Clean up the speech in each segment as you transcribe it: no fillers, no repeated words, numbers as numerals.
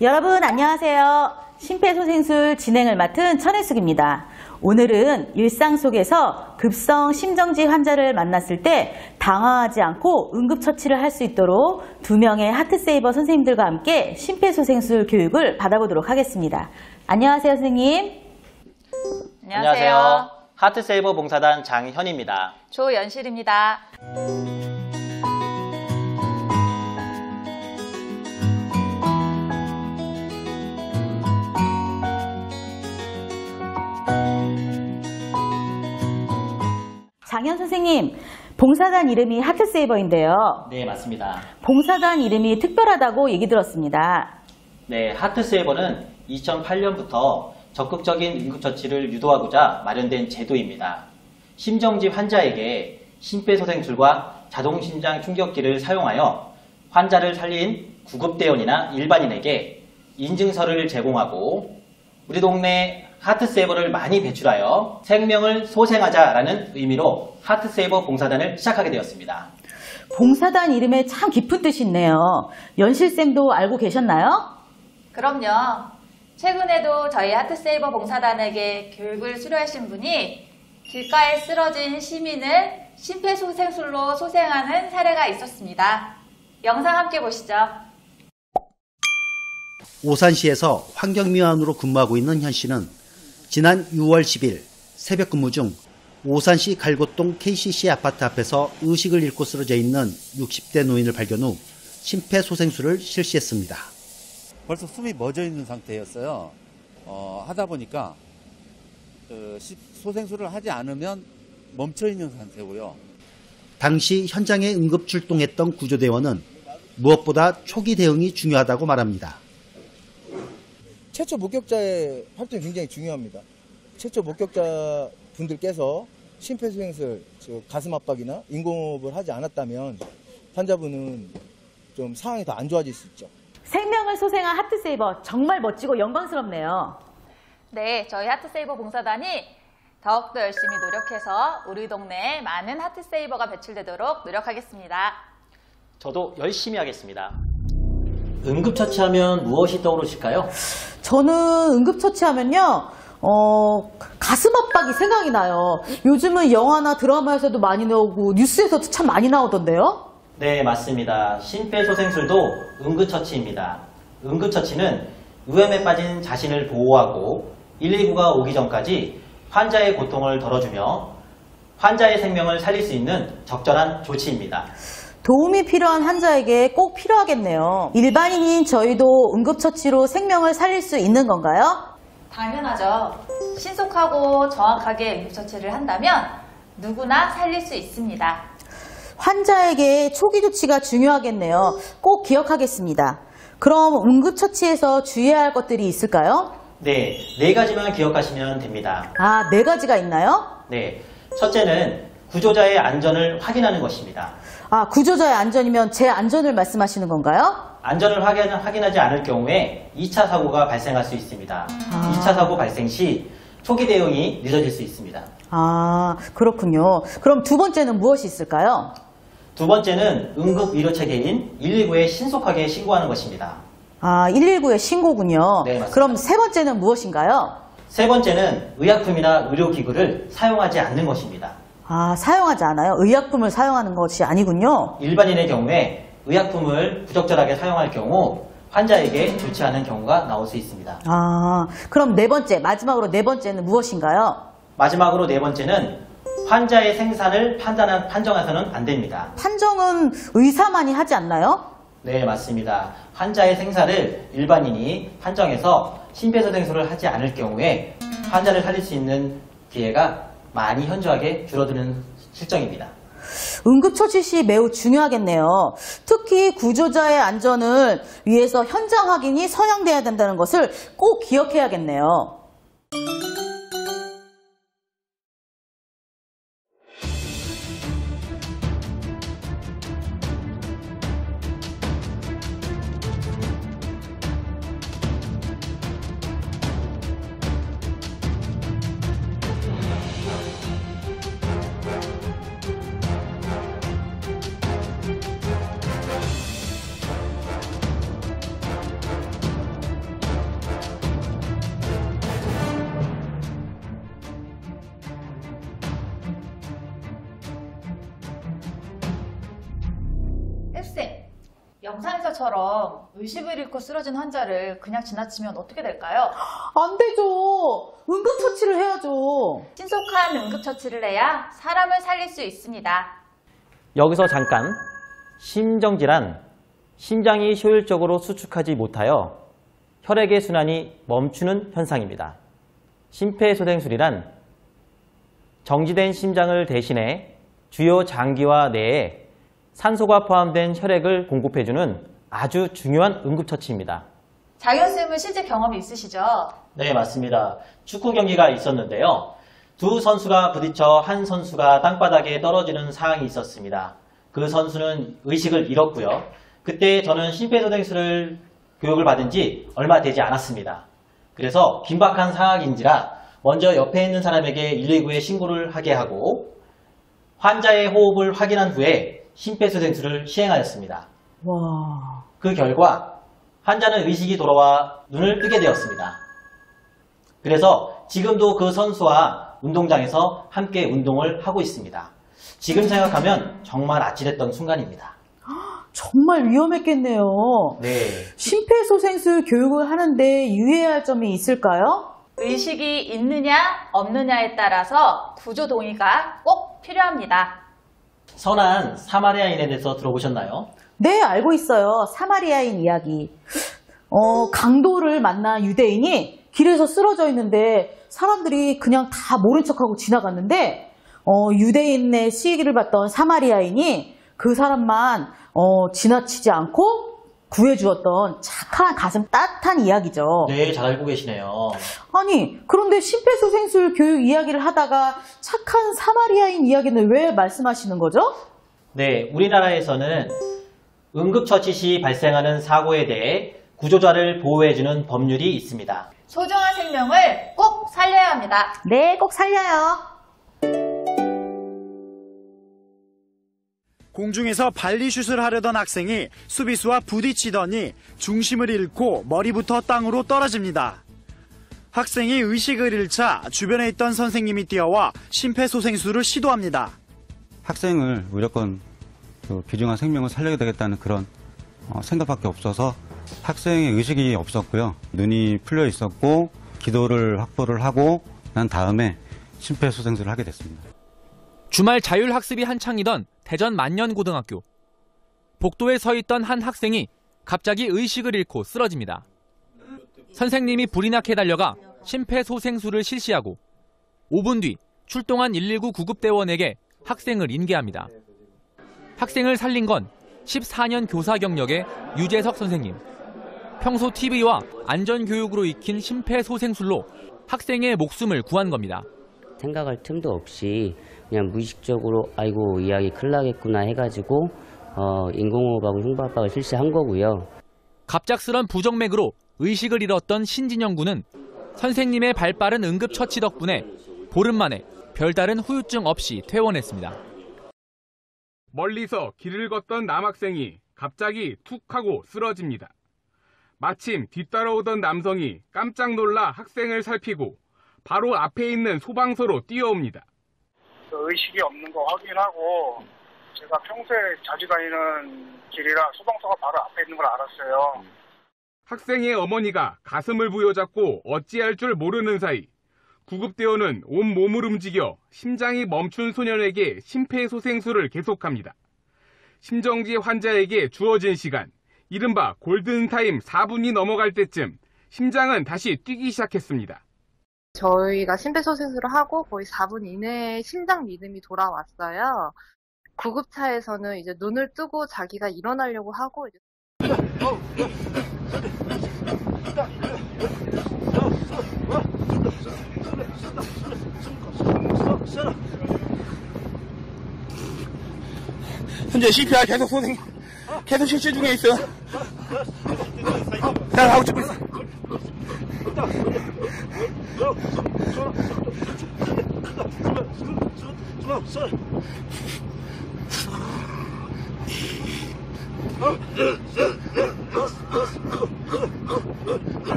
여러분 안녕하세요. 심폐소생술 진행을 맡은 천혜숙입니다. 오늘은 일상 속에서 급성 심정지 환자를 만났을 때 당황하지 않고 응급처치를 할 수 있도록 2명의 하트세이버 선생님들과 함께 심폐소생술 교육을 받아보도록 하겠습니다. 안녕하세요, 선생님. 안녕하세요. 하트세이버 봉사단 장현입니다. 조연실입니다. 장현 선생님, 봉사단 이름이 하트세이버인데요. 네, 맞습니다. 봉사단 이름이 특별하다고 얘기 들었습니다. 네, 하트세이버는 2008년부터 적극적인 응급처치를 유도하고자 마련된 제도입니다. 심정지 환자에게 심폐소생술과 자동심장 충격기를 사용하여 환자를 살린 구급대원이나 일반인에게 인증서를 제공하고 우리 동네 하트세이버를 많이 배출하여 생명을 소생하자라는 의미로 하트세이버 봉사단을 시작하게 되었습니다. 봉사단 이름에 참 깊은 뜻이 있네요. 연실쌤도 알고 계셨나요? 그럼요. 최근에도 저희 하트세이버 봉사단에게 교육을 수료하신 분이 길가에 쓰러진 시민을 심폐소생술로 소생하는 사례가 있었습니다. 영상 함께 보시죠. 오산시에서 환경미화원으로 근무하고 있는 현 씨는 지난 6월 10일 새벽 근무 중 오산시 갈곶동 KCC 아파트 앞에서 의식을 잃고 쓰러져 있는 60대 노인을 발견 후 심폐소생술을 실시했습니다. 벌써 숨이 멎어 있는 상태였어요. 하다 보니까 소생술을 하지 않으면 멈춰 있는 상태고요. 당시 현장에 응급 출동했던 구조대원은 무엇보다 초기 대응이 중요하다고 말합니다. 최초 목격자의 활동이 굉장히 중요합니다. 최초 목격자 분들께서 심폐소생술, 즉 가슴 압박이나 인공호흡을 하지 않았다면 환자분은 좀 상황이 더 안 좋아질 수 있죠. 생명을 소생한 하트세이버 정말 멋지고 영광스럽네요. 네, 저희 하트세이버 봉사단이 더욱더 열심히 노력해서 우리 동네에 많은 하트세이버가 배출되도록 노력하겠습니다. 저도 열심히 하겠습니다. 응급처치하면 무엇이 떠오르실까요? 저는 응급처치하면요. 가슴 압박이 생각이 나요. 요즘은 영화나 드라마에서도 많이 나오고 뉴스에서도 참 많이 나오던데요. 네, 맞습니다. 심폐소생술도 응급처치입니다. 응급처치는 위험에 빠진 자신을 보호하고 119가 오기 전까지 환자의 고통을 덜어주며 환자의 생명을 살릴 수 있는 적절한 조치입니다. 도움이 필요한 환자에게 꼭 필요하겠네요. 일반인인 저희도 응급처치로 생명을 살릴 수 있는 건가요? 당연하죠. 신속하고 정확하게 응급처치를 한다면 누구나 살릴 수 있습니다. 환자에게 초기 조치가 중요하겠네요. 꼭 기억하겠습니다. 그럼 응급처치에서 주의해야 할 것들이 있을까요? 네, 4가지만 기억하시면 됩니다. 아, 4가지가 있나요? 네, 첫째는 구조자의 안전을 확인하는 것입니다. 아, 구조자의 안전이면 제 안전을 말씀하시는 건가요? 안전을 확인하지 않을 경우에 2차 사고가 발생할 수 있습니다. 2차 사고 발생 시 초기 대응이 늦어질 수 있습니다. 아, 그렇군요. 그럼 2번째는 무엇이 있을까요? 2번째는 응급 의료체계인 119에 신속하게 신고하는 것입니다. 아, 119의 신고군요. 네, 맞습니다. 그럼 3번째는 무엇인가요? 3번째는 의약품이나 의료기구를 사용하지 않는 것입니다. 아, 사용하지 않아요? 의약품을 사용하는 것이 아니군요. 일반인의 경우에 의약품을 부적절하게 사용할 경우 환자에게 좋지 않은 경우가 나올 수 있습니다. 아, 그럼 4번째, 마지막으로 4번째는 무엇인가요? 마지막으로 4번째는 환자의 생사를 판정해서는 안 됩니다. 판정은 의사만이 하지 않나요? 네, 맞습니다. 환자의 생사를 일반인이 판정해서 심폐소생술을 하지 않을 경우에 환자를 살릴 수 있는 기회가 많이 현저하게 줄어드는 실정입니다. 응급처치 시 매우 중요하겠네요. 특히 구조자의 안전을 위해서 현장 확인이 선양돼야 된다는 것을 꼭 기억해야겠네요. 영상에서처럼 의식을 잃고 쓰러진 환자를 그냥 지나치면 어떻게 될까요? 안 되죠. 응급처치를 해야죠. 신속한 응급처치를 해야 사람을 살릴 수 있습니다. 여기서 잠깐 심정질환, 심장이 효율적으로 수축하지 못하여 혈액의 순환이 멈추는 현상입니다. 심폐소생술이란 정지된 심장을 대신해 주요 장기와 뇌에 산소가 포함된 혈액을 공급해주는 아주 중요한 응급처치입니다. 장현쌤은 실제 경험이 있으시죠? 네, 맞습니다. 축구 경기가 있었는데요. 두 선수가 부딪혀 한 선수가 땅바닥에 떨어지는 상황이 있었습니다. 그 선수는 의식을 잃었고요. 그때 저는 심폐소생술을 교육을 받은 지 얼마 되지 않았습니다. 그래서 긴박한 상황인지라 먼저 옆에 있는 사람에게 119에 신고를 하게 하고 환자의 호흡을 확인한 후에 심폐소생술을 시행하였습니다. 와. 그 결과 환자는 의식이 돌아와 눈을 뜨게 되었습니다. 그래서 지금도 그 선수와 운동장에서 함께 운동을 하고 있습니다. 지금 생각하면 정말 아찔했던 순간입니다. 정말 위험했겠네요. 네. 심폐소생술 교육을 하는데 유의해야 할 점이 있을까요? 의식이 있느냐 없느냐에 따라서 구조 동의가 꼭 필요합니다. 선한 사마리아인에 대해서 들어보셨나요? 네, 알고 있어요. 사마리아인 이야기. 강도를 만난 유대인이 길에서 쓰러져 있는데 사람들이 그냥 다 모른 척하고 지나갔는데 유대인의 시기를 받던 사마리아인이 그 사람만 지나치지 않고 구해주었던 착한 가슴 따뜻한 이야기죠. 네, 잘 알고 계시네요. 아니, 그런데 심폐소생술 교육 이야기를 하다가 착한 사마리아인 이야기는 왜 말씀하시는 거죠? 네, 우리나라에서는 응급처치 시 발생하는 사고에 대해 구조자를 보호해주는 법률이 있습니다. 소중한 생명을 꼭 살려야 합니다. 네, 꼭 살려요. 공중에서 발리슛을 하려던 학생이 수비수와 부딪히더니 중심을 잃고 머리부터 땅으로 떨어집니다. 학생이 의식을 잃자 주변에 있던 선생님이 뛰어와 심폐소생술을 시도합니다. 학생을 무조건 귀중한 생명을 살려야 되겠다는 그런 생각밖에 없어서 학생의 의식이 없었고요. 눈이 풀려 있었고 기도를 확보를 하고 난 다음에 심폐소생술을 하게 됐습니다. 주말 자율학습이 한창이던 대전 만년고등학교. 복도에 서 있던 한 학생이 갑자기 의식을 잃고 쓰러집니다. 선생님이 불이 나게 달려가 심폐소생술을 실시하고 5분 뒤 출동한 119 구급대원에게 학생을 인계합니다. 학생을 살린 건 14년 교사 경력의 유재석 선생님. 평소 TV와 안전교육으로 익힌 심폐소생술로 학생의 목숨을 구한 겁니다. 생각할 틈도 없이 그냥 무의식적으로 아이고 이 아이 큰일 나겠구나 해가지고 인공호흡하고 흉부압박을 실시한 거고요. 갑작스런 부정맥으로 의식을 잃었던 신진영 군은 선생님의 발빠른 응급처치 덕분에 보름 만에 별다른 후유증 없이 퇴원했습니다. 멀리서 길을 걷던 남학생이 갑자기 툭 하고 쓰러집니다. 마침 뒤따라오던 남성이 깜짝 놀라 학생을 살피고 바로 앞에 있는 소방서로 뛰어옵니다. 의식이 없는 거 확인하고 제가 평소에 자주 다니는 길이라 소방서가 바로 앞에 있는 걸 알았어요. 학생의 어머니가 가슴을 부여잡고 어찌할 줄 모르는 사이 구급대원은 온 몸을 움직여 심장이 멈춘 소년에게 심폐소생술을 계속합니다. 심정지 환자에게 주어진 시간, 이른바 골든타임 4분이 넘어갈 때쯤 심장은 다시 뛰기 시작했습니다. 저희가 심폐소생술을 하고 거의 4분 이내에 심장 리듬이 돌아왔어요. 구급차에서는 이제 눈을 뜨고 자기가 일어나려고 하고 이제 현재 CPR 계속 실시 중에 있어. 나 하고 찍고 있어.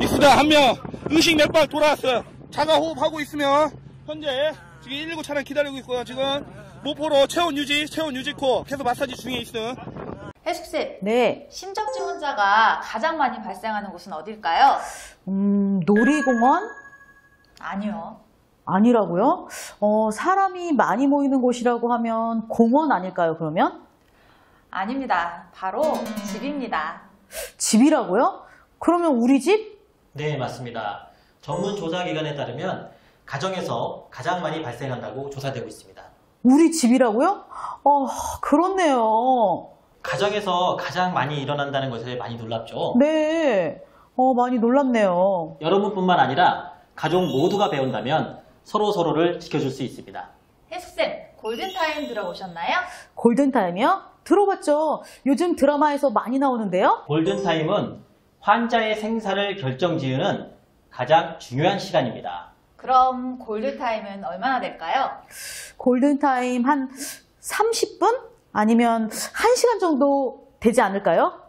있으다 한 명 의식 몇 발 돌아왔어요. 자가 호흡하고 있으면 현재 지금 119 차량 기다리고 있고요. 지금 모포로 체온 유지 코 계속 마사지 중에 있어. 해숙쌤, 네. 심정지 환자가 가장 많이 발생하는 곳은 어딜까요? 놀이공원? 아니요. 아니라고요? 사람이 많이 모이는 곳이라고 하면 공원 아닐까요, 그러면? 아닙니다. 바로 집입니다. 집이라고요? 그러면 우리 집? 네, 맞습니다. 전문 조사기관에 따르면 가정에서 가장 많이 발생한다고 조사되고 있습니다. 우리 집이라고요? 그렇네요. 가정에서 가장 많이 일어난다는 것에 많이 놀랍죠? 네. 많이 놀랍네요. 여러분뿐만 아니라 가족 모두가 배운다면 서로를 지켜줄 수 있습니다. 해숙쌤, 골든타임 들어보셨나요? 골든타임이요? 들어봤죠. 요즘 드라마에서 많이 나오는데요. 골든타임은 환자의 생사를 결정지으는 가장 중요한 시간입니다. 그럼 골든타임은 얼마나 될까요? 골든타임 한 30분? 아니면 1시간 정도 되지 않을까요?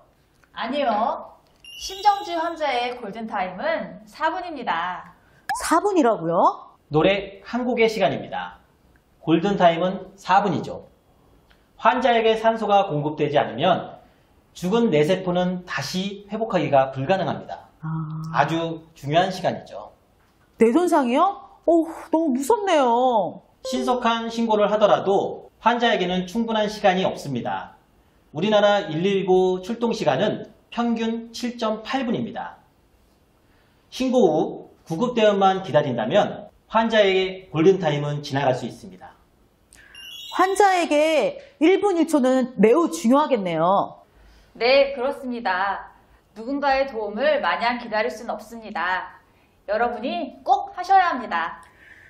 아니요. 심정지 환자의 골든타임은 4분입니다. 4분이라고요? 노래 한 곡의 시간입니다. 골든타임은 4분이죠. 환자에게 산소가 공급되지 않으면 죽은 뇌세포는 다시 회복하기가 불가능합니다. 아주 중요한 시간이죠. 뇌손상이요? 너무 무섭네요. 신속한 신고를 하더라도 환자에게는 충분한 시간이 없습니다. 우리나라 119 출동 시간은 평균 7.8분입니다. 신고 후 구급대원만 기다린다면 환자에게 골든타임은 지나갈 수 있습니다. 환자에게 1분 1초는 매우 중요하겠네요. 네, 그렇습니다. 누군가의 도움을 마냥 기다릴 수는 없습니다. 여러분이 꼭 하셔야 합니다.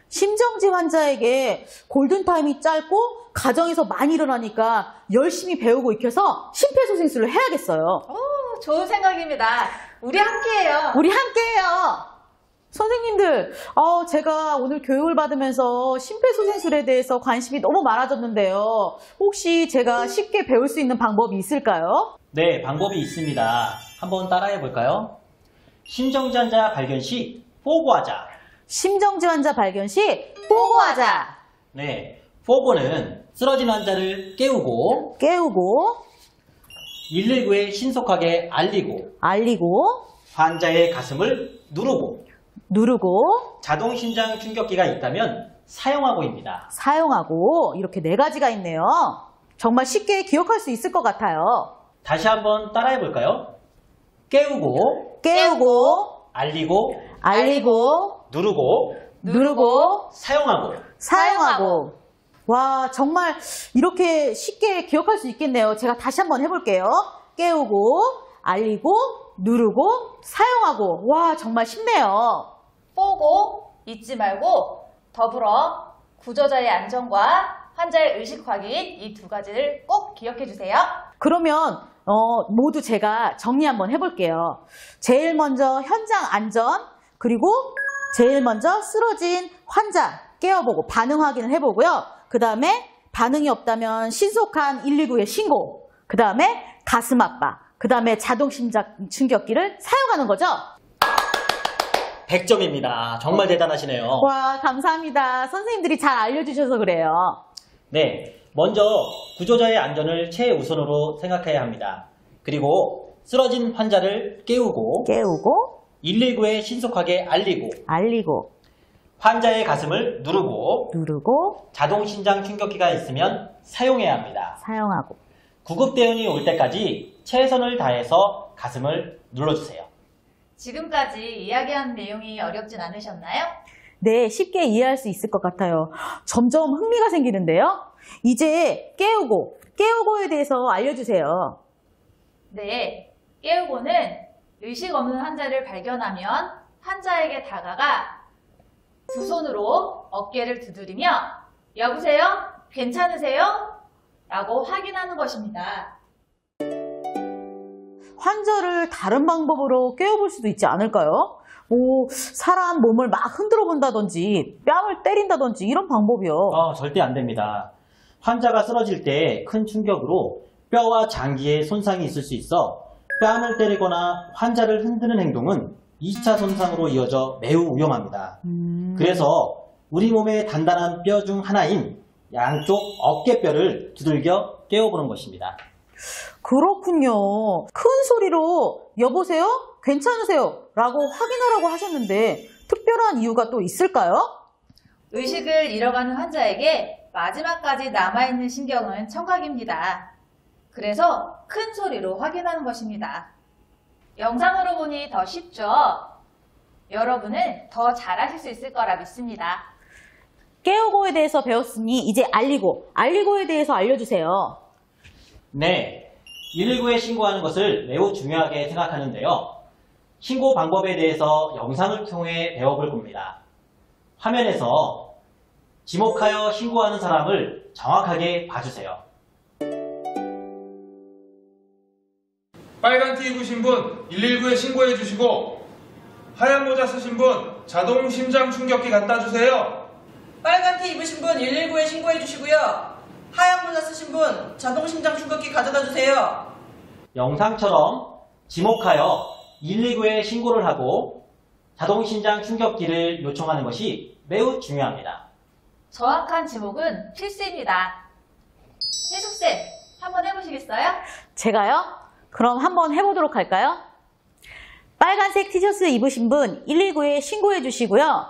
심정지 환자에게 골든타임이 짧고 가정에서 많이 일어나니까 열심히 배우고 익혀서 심폐소생술을 해야겠어요. 오, 좋은 생각입니다. 우리 함께해요. 우리 함께해요. 선생님들, 제가 오늘 교육을 받으면서 심폐소생술에 대해서 관심이 너무 많아졌는데요. 혹시 제가 쉽게 배울 수 있는 방법이 있을까요? 네, 방법이 있습니다. 한번 따라해 볼까요? 심정지 환자 발견 시 포고하자. 심정지 환자 발견 시 포고하자. 네, 포고는 쓰러진 환자를 깨우고 119에 신속하게 알리고 환자의 가슴을 누르고 자동심장 충격기가 있다면 사용하고입니다. 사용하고 이렇게 4가지가 있네요. 정말 쉽게 기억할 수 있을 것 같아요. 다시 한번 따라해 볼까요? 깨우고 알리고 누르고 사용하고. 와, 정말 이렇게 쉽게 기억할 수 있겠네요. 제가 다시 한번 해볼게요. 깨우고 알리고 누르고 사용하고. 와, 정말 쉽네요. 포고 잊지 말고 더불어 구조자의 안전과 환자의 의식 확인 이 2가지를 꼭 기억해 주세요. 그러면 모두 제가 정리 한번 해볼게요. 제일 먼저 현장 안전, 그리고 제일 먼저 쓰러진 환자 깨워보고 반응 확인을 해보고요. 그 다음에 반응이 없다면 신속한 119에 신고, 그 다음에 가슴 압박, 그 다음에 자동심장 충격기를 사용하는 거죠. 100점입니다. 정말 대단하시네요. 와, 감사합니다. 선생님들이 잘 알려주셔서 그래요. 네, 먼저 구조자의 안전을 최우선으로 생각해야 합니다. 그리고 쓰러진 환자를 깨우고 119에 신속하게 알리고 환자의 가슴을 누르고 자동심장 충격기가 있으면 사용해야 합니다. 사용하고 구급대원이 올 때까지 최선을 다해서 가슴을 눌러주세요. 지금까지 이야기한 내용이 어렵진 않으셨나요? 네, 쉽게 이해할 수 있을 것 같아요. 점점 흥미가 생기는데요. 이제 깨우고에 대해서 알려주세요. 네, 깨우고는 의식 없는 환자를 발견하면 환자에게 다가가 두 손으로 어깨를 두드리며 여보세요? 괜찮으세요? 라고 확인하는 것입니다. 환자를 다른 방법으로 깨워볼 수도 있지 않을까요? 사람 몸을 막 흔들어 본다든지 뺨을 때린다든지 이런 방법이요. 절대 안 됩니다. 환자가 쓰러질 때 큰 충격으로 뼈와 장기에 손상이 있을 수 있어 뺨을 때리거나 환자를 흔드는 행동은 2차 손상으로 이어져 매우 위험합니다. 그래서 우리 몸의 단단한 뼈 중 하나인 양쪽 어깨뼈를 두들겨 깨워보는 것입니다. 그렇군요. 큰 소리로 여보세요? 괜찮으세요? 라고 확인하라고 하셨는데 특별한 이유가 또 있을까요? 의식을 잃어가는 환자에게 마지막까지 남아있는 신경은 청각입니다. 그래서 큰 소리로 확인하는 것입니다. 영상으로 보니 더 쉽죠? 여러분은 더 잘하실 수 있을 거라 믿습니다. 깨우고에 대해서 배웠으니 이제 알리고에 대해서 알려주세요. 네, 119에 신고하는 것을 매우 중요하게 생각하는데요. 신고 방법에 대해서 영상을 통해 배워볼 겁니다. 화면에서 지목하여 신고하는 사람을 정확하게 봐주세요. 빨간 티 입으신 분 119에 신고해 주시고 하얀 모자 쓰신 분 자동 심장 충격기 갖다 주세요. 빨간 티 입으신 분 119에 신고해 주시고요. 하얀 모자 쓰신 분 자동 심장 충격기 가져다 주세요. 영상처럼 지목하여 119에 신고를 하고 자동 심장 충격기를 요청하는 것이 매우 중요합니다. 정확한 지목은 필수입니다. 혜숙쌤, 한번 해보시겠어요? 제가요? 그럼 한번 해보도록 할까요? 빨간색 티셔츠 입으신 분 119에 신고해 주시고요.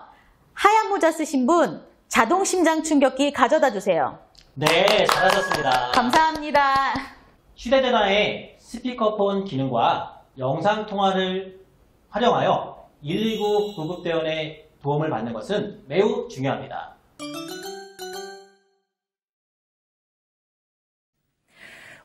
하얀 모자 쓰신 분 자동 심장 충격기 가져다 주세요. 네, 잘하셨습니다. 감사합니다. 휴대전화의 스피커폰 기능과 영상통화를 활용하여 119 구급대원의 도움을 받는 것은 매우 중요합니다.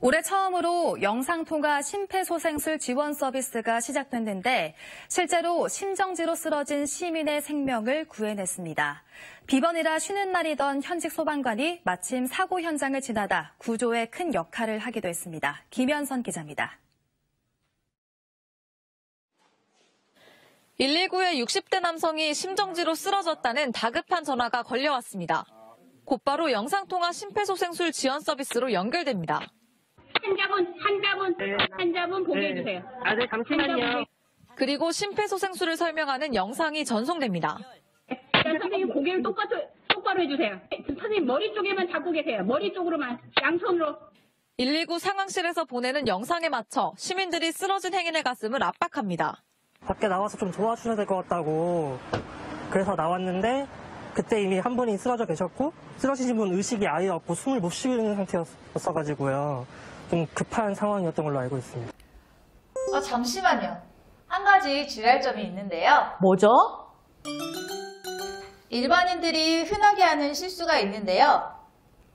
올해 처음으로 영상통화 심폐소생술 지원 서비스가 시작됐는데 실제로 심정지로 쓰러진 시민의 생명을 구해냈습니다. 비번이라 쉬는 날이던 현직 소방관이 마침 사고 현장을 지나다 구조에 큰 역할을 하기도 했습니다. 김현선 기자입니다. 119에 60대 남성이 심정지로 쓰러졌다는 다급한 전화가 걸려왔습니다. 곧바로 영상통화 심폐소생술 지원 서비스로 연결됩니다. 환자분 보게해주세요. 네, 잠시만요. 그리고 심폐소생술을 설명하는 영상이 전송됩니다. 선생님 고개를 똑바로 해주세요. 선생님 머리 쪽에만 잡고 계세요. 머리 쪽으로만 양손으로. 119 상황실에서 보내는 영상에 맞춰 시민들이 쓰러진 행인의 가슴을 압박합니다. 밖에 나와서 좀 도와주셔야 될 것 같다고 그래서 나왔는데 그때 이미 한 분이 쓰러져 계셨고 쓰러지신 분 의식이 아예 없고 숨을 못 쉬는 상태였어가지고요. 좀 급한 상황이었던 걸로 알고 있습니다. 잠시만요. 한 가지 주의할 점이 있는데요. 뭐죠? 일반인들이 흔하게 하는 실수가 있는데요.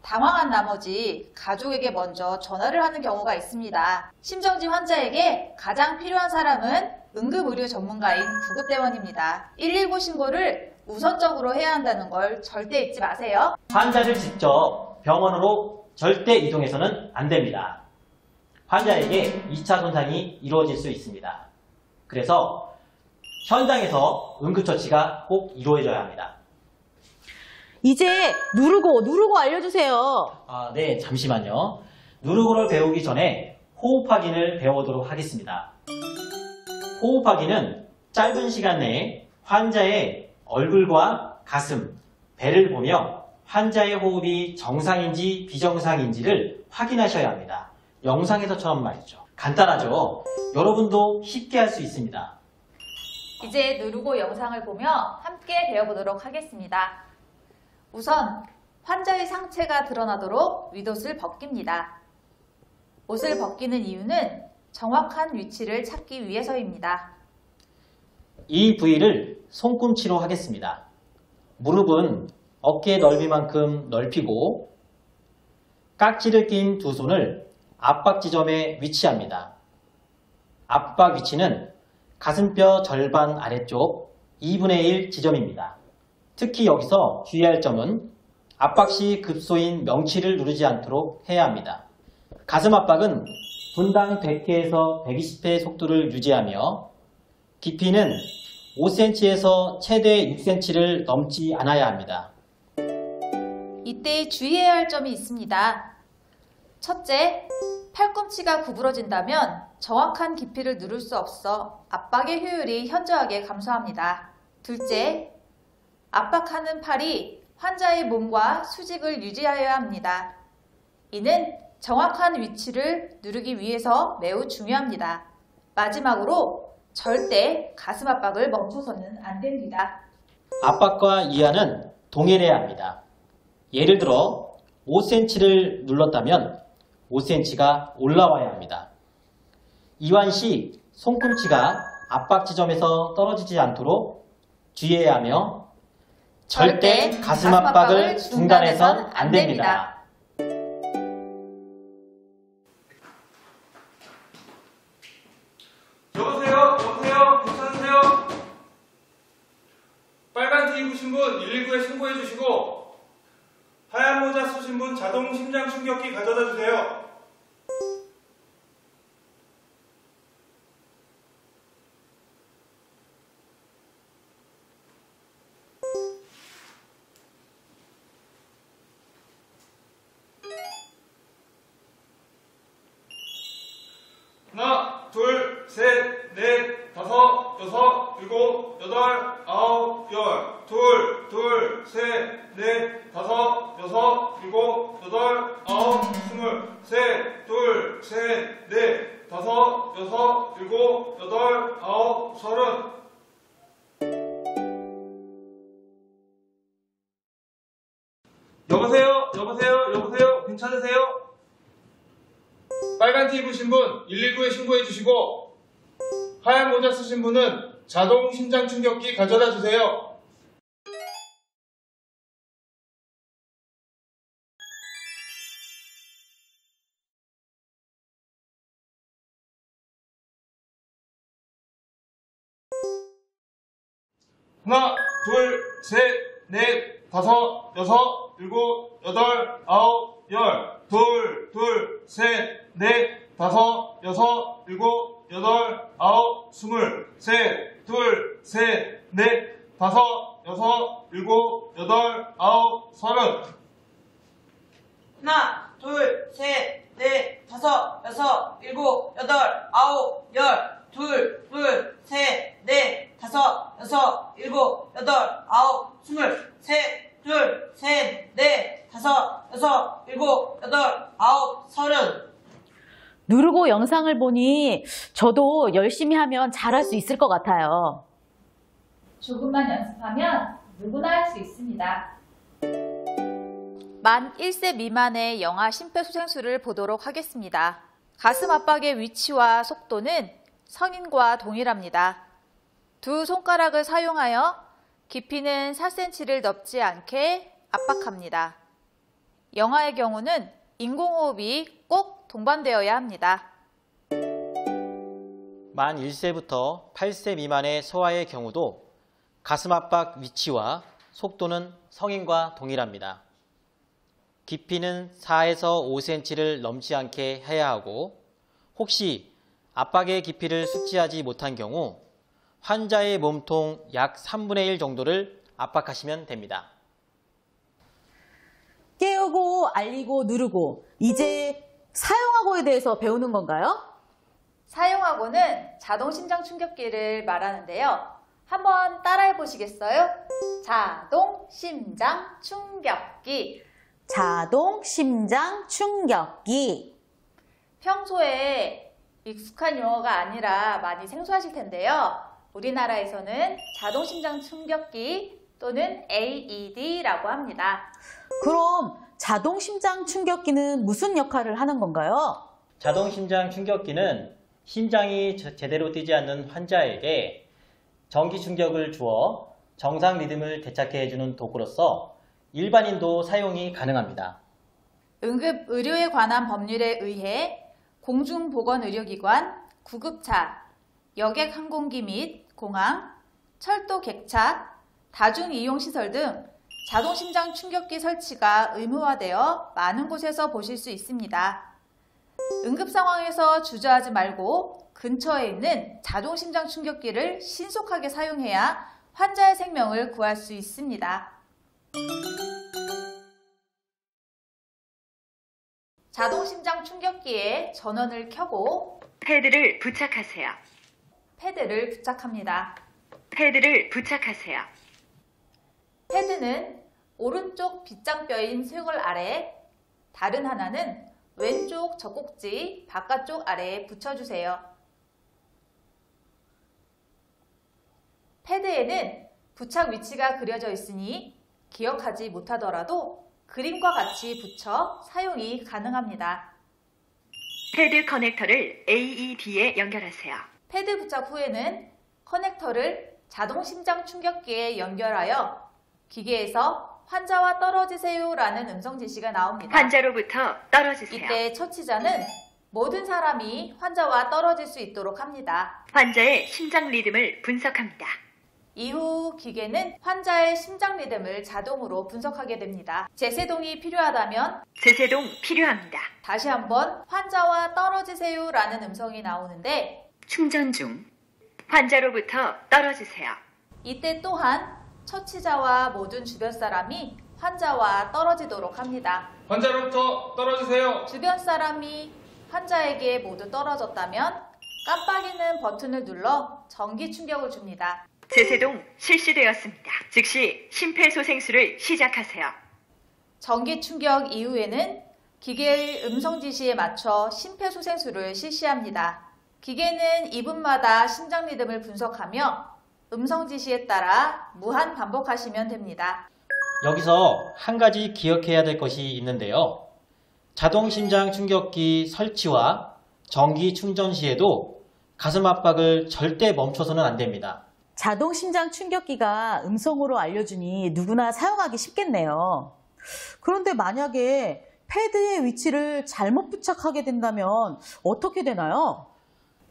당황한 나머지 가족에게 먼저 전화를 하는 경우가 있습니다. 심정지 환자에게 가장 필요한 사람은 응급의료 전문가인 구급대원입니다. 119 신고를 우선적으로 해야 한다는 걸 절대 잊지 마세요. 환자를 직접 병원으로 절대 이동해서는 안 됩니다. 환자에게 2차 손상이 이루어질 수 있습니다. 그래서 현장에서 응급처치가 꼭 이루어져야 합니다. 이제 누르고 알려주세요. 네, 잠시만요. 누르고를 배우기 전에 호흡 확인을 배워보도록 하겠습니다. 호흡 확인은 짧은 시간 내에 환자의 얼굴과 가슴, 배를 보며 환자의 호흡이 정상인지 비정상인지를 확인하셔야 합니다. 영상에서처럼 말이죠. 간단하죠? 여러분도 쉽게 할 수 있습니다. 이제 누르고 영상을 보며 함께 배워보도록 하겠습니다. 우선 환자의 상체가 드러나도록 윗옷을 벗깁니다. 옷을 벗기는 이유는 정확한 위치를 찾기 위해서입니다. 이 부위를 손꿈치로 하겠습니다. 무릎은 어깨 넓이만큼 넓히고 깍지를 낀 두 손을 압박 지점에 위치합니다. 압박 위치는 가슴뼈 절반 아래쪽 2분의 1 지점입니다. 특히 여기서 주의할 점은 압박 시 급소인 명치를 누르지 않도록 해야 합니다. 가슴 압박은 분당 100회에서 120회 속도를 유지하며 깊이는 5cm에서 최대 6cm를 넘지 않아야 합니다. 이때 주의해야 할 점이 있습니다. 첫째, 팔꿈치가 구부러진다면 정확한 깊이를 누를 수 없어 압박의 효율이 현저하게 감소합니다. 둘째, 압박하는 팔이 환자의 몸과 수직을 유지하여야 합니다. 이는 정확한 위치를 누르기 위해서 매우 중요합니다. 마지막으로 절대 가슴 압박을 멈춰서는 안 됩니다. 압박과 이하는 동일해야 합니다. 예를 들어 5cm를 눌렀다면 5cm가 올라와야 합니다. 이완 시 손꿈치가 압박 지점에서 떨어지지 않도록 주의해야 하며 절대 가슴 압박을 중단해선 안 됩니다. 여보세요? 괜찮으세요? 빨간 티 입으신 분 119에 신고해 주시고 하얀 모자 쓰신 분 자동 심장 충격기 가져다 주세요. 하나, 둘, 셋, 넷, 다섯, 여섯, 일곱, 여덟, 아홉, 열. 둘, 셋, 넷, 다섯, 여섯, 일곱, 여덟, 아홉, 스물. 둘, 셋, 넷, 다섯, 여섯, 일곱, 여덟, 아홉, 서른. 여보세요? 괜찮으세요? 빨간 티 입으신 분 119에 신고해 주시고 하얀 모자 쓰신 분은 자동 심장 충격기 가져다 주세요. 하나, 둘, 셋, 넷, 다섯, 여섯, 일곱, 여덟, 아홉, 열. 둘, 셋, 넷, 다섯, 여섯, 일곱, 여덟, 아홉, 스물. 둘, 셋, 넷, 다섯, 여섯, 일곱, 여덟, 아홉, 서른. 하나, 둘, 셋, 넷, 다섯, 여섯, 일곱, 여덟, 아홉, 열. 둘, 셋, 넷, 다섯, 여섯, 일곱, 여덟, 아홉, 스물. 둘, 셋, 넷, 다섯, 여섯, 일곱, 여덟, 아홉, 서른. 누르고 영상을 보니 저도 열심히 하면 잘할 수 있을 것 같아요. 조금만 연습하면 누구나 할 수 있습니다. 만 1세 미만의 영아 심폐소생술을 보도록 하겠습니다. 가슴 압박의 위치와 속도는 성인과 동일합니다. 두 손가락을 사용하여 깊이는 4cm를 넘지 않게 압박합니다. 영아의 경우는 인공호흡이 꼭 동반되어야 합니다. 만 1세부터 8세 미만의 소아의 경우도 가슴 압박 위치와 속도는 성인과 동일합니다. 깊이는 4에서 5cm를 넘지 않게 해야 하고 혹시 압박의 깊이를 숙지하지 못한 경우 환자의 몸통 약 3분의 1 정도를 압박하시면 됩니다. 깨우고 알리고 누르고 이제 사용하고에 대해서 배우는 건가요? 사용하고는 자동 심장 충격기를 말하는데요. 한번 따라해 보시겠어요? 자동 심장 충격기. 자동 심장 충격기. 평소에 익숙한 용어가 아니라 많이 생소하실 텐데요. 우리나라에서는 자동 심장 충격기 또는 AED라고 합니다. 그럼 자동 심장 충격기는 무슨 역할을 하는 건가요? 자동 심장 충격기는 심장이 제대로 뛰지 않는 환자에게 전기 충격을 주어 정상 리듬을 되찾게 해주는 도구로서 일반인도 사용이 가능합니다. 응급 의료에 관한 법률에 의해 공중보건의료기관, 구급차, 여객항공기 및 공항, 철도 객차, 다중이용시설 등 자동심장 충격기 설치가 의무화되어 많은 곳에서 보실 수 있습니다. 응급 상황에서 주저하지 말고 근처에 있는 자동심장 충격기를 신속하게 사용해야 환자의 생명을 구할 수 있습니다. 자동심장 충격기에 전원을 켜고 패드를 부착하세요. 패드를 부착합니다. 패드를 부착하세요. 패드는 오른쪽 빗장뼈인 쇄골 아래, 다른 하나는 왼쪽 젖꼭지 바깥쪽 아래에 붙여주세요. 패드에는 부착 위치가 그려져 있으니 기억하지 못하더라도 그림과 같이 붙여 사용이 가능합니다. 패드 커넥터를 AED에 연결하세요. 패드 부착 후에는 커넥터를 자동 심장 충격기에 연결하여 기계에서 환자와 떨어지세요 라는 음성 지시가 나옵니다. 환자로부터 떨어지세요. 이때 처치자는 모든 사람이 환자와 떨어질 수 있도록 합니다. 환자의 심장 리듬을 분석합니다. 이후 기계는 환자의 심장 리듬을 자동으로 분석하게 됩니다. 재세동이 필요하다면 재세동 필요합니다. 다시 한번 환자와 떨어지세요 라는 음성이 나오는데 충전 중. 환자로부터 떨어지세요. 이때 또한 처치자와 모든 주변 사람이 환자와 떨어지도록 합니다. 환자로부터 떨어지세요. 주변 사람이 환자에게 모두 떨어졌다면 깜빡이는 버튼을 눌러 전기 충격을 줍니다. 재세동 실시되었습니다. 즉시 심폐소생술을 시작하세요. 전기 충격 이후에는 기계의 음성 지시에 맞춰 심폐소생술을 실시합니다. 기계는 2분마다 심장 리듬을 분석하며 음성 지시에 따라 무한 반복하시면 됩니다. 여기서 한 가지 기억해야 될 것이 있는데요. 자동 심장 충격기 설치와 전기 충전 시에도 가슴 압박을 절대 멈춰서는 안 됩니다. 자동 심장 충격기가 음성으로 알려주니 누구나 사용하기 쉽겠네요. 그런데 만약에 패드의 위치를 잘못 부착하게 된다면 어떻게 되나요?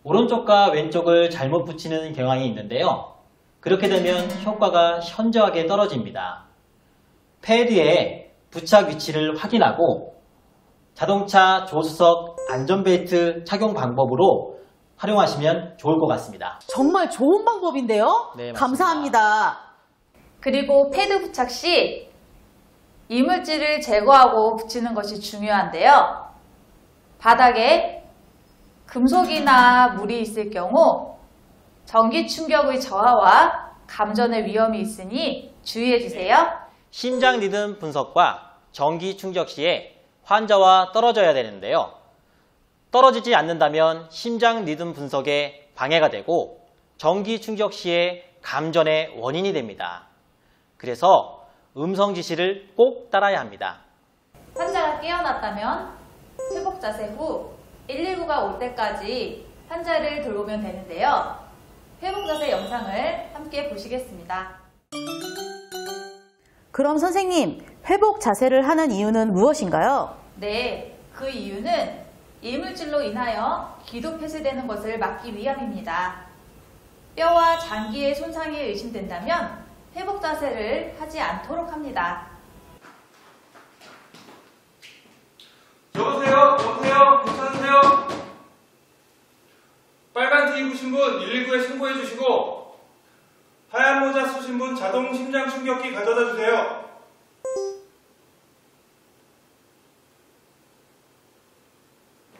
오른쪽과 왼쪽을 잘못 붙이는 경향이 있는데요. 그렇게 되면 효과가 현저하게 떨어집니다. 패드의 부착 위치를 확인하고 자동차 조수석 안전벨트 착용 방법으로 활용하시면 좋을 것 같습니다. 정말 좋은 방법인데요? 네, 맞습니다. 감사합니다. 그리고 패드 부착 시 이물질을 제거하고 붙이는 것이 중요한데요. 바닥에 금속이나 물이 있을 경우 전기 충격의 저하와 감전의 위험이 있으니 주의해 주세요. 심장 리듬 분석과 전기 충격 시에 환자와 떨어져야 되는데요. 떨어지지 않는다면 심장 리듬 분석에 방해가 되고 전기 충격 시에 감전의 원인이 됩니다. 그래서 음성 지시를 꼭 따라야 합니다. 환자가 깨어났다면 회복 자세 후 119가 올 때까지 환자를 돌보면 되는데요. 회복 자세 영상을 함께 보시겠습니다. 그럼 선생님, 회복 자세를 하는 이유는 무엇인가요? 네, 그 이유는 이물질로 인하여 기도 폐쇄되는 것을 막기 위함입니다. 뼈와 장기의 손상이 의심된다면 회복 자세를 하지 않도록 합니다. 여보세요? 괜찮으세요? 빨간 티 입으신 분 119에 신고해 주시고 하얀 모자 쓰신 분 자동 심장 충격기 가져다 주세요.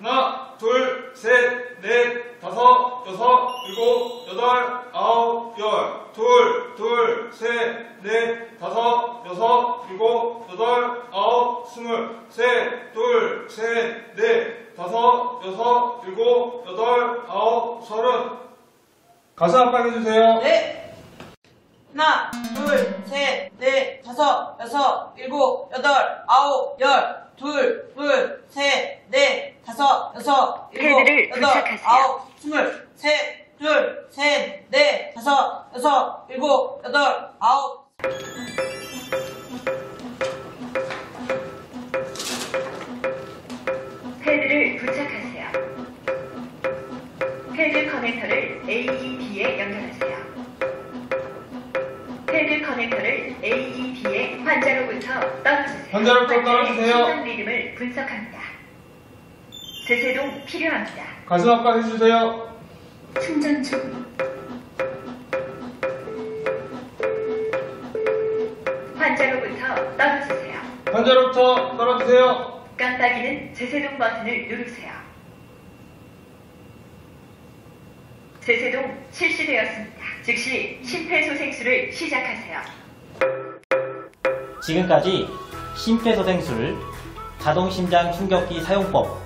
하나, 둘, 셋, 넷, 다섯, 여섯, 일곱, 여덟, 아홉, 열. 둘, 셋, 넷, 다섯, 여섯, 일곱, 여덟, 아홉, 스물. 셋, 둘, 셋, 넷, 다섯, 여섯, 일곱, 여덟, 아홉, 서른. 가슴 압박해주세요. 네. 하나, 둘, 셋, 넷, 다섯, 여섯, 일곱, 여덟, 아홉, 열. 둘, 셋, 넷, 다섯, 여섯, 일곱, 패드를 여덟, 부착하세요. 아홉, 스물. 셋, 둘, 셋, 넷, 다섯, 여섯, 일곱, 여덟, 아홉. 패드를 부착하세요. 패드 커넥터를 AED에 연결하세요. 패드 커넥터를 AED에 환자로부터 떨어지세요. 환자로부터 떨어지세요. 환자의 심장 리듬을 분석합니다. 재세동 필요합니다. 가슴 압박해주세요. 충전 중. 환자로부터 떨어지세요. 환자로부터 떨어지세요. 깜빡이는 재세동 버튼을 누르세요. 재세동 실시되었습니다. 즉시 심폐소생술을 시작하세요. 지금까지 심폐소생술 자동심장 충격기 사용법,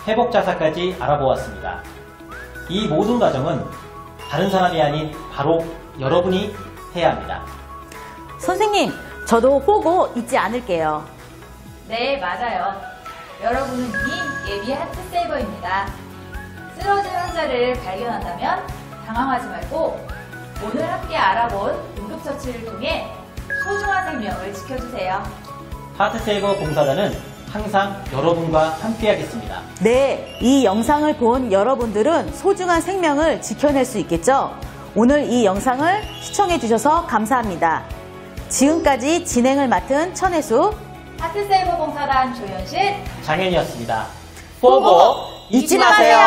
회복자사까지 알아보았습니다. 이 모든 과정은 다른 사람이 아닌 바로 여러분이 해야 합니다. 선생님, 저도 보고 잊지 않을게요. 네, 맞아요. 여러분은 이미 예비 하트세이버입니다. 쓰러진 환자를 발견한다면 당황하지 말고 오늘 함께 알아본 응급처치를 통해 소중한 생명을 지켜주세요. 하트세이버 봉사단은 항상 여러분과 함께하겠습니다. 네, 이 영상을 본 여러분들은 소중한 생명을 지켜낼 수 있겠죠? 오늘 이 영상을 시청해주셔서 감사합니다. 지금까지 진행을 맡은 천혜수, 하트세이버 봉사단 조현실, 장현이었습니다. 보고 잊지 마세요.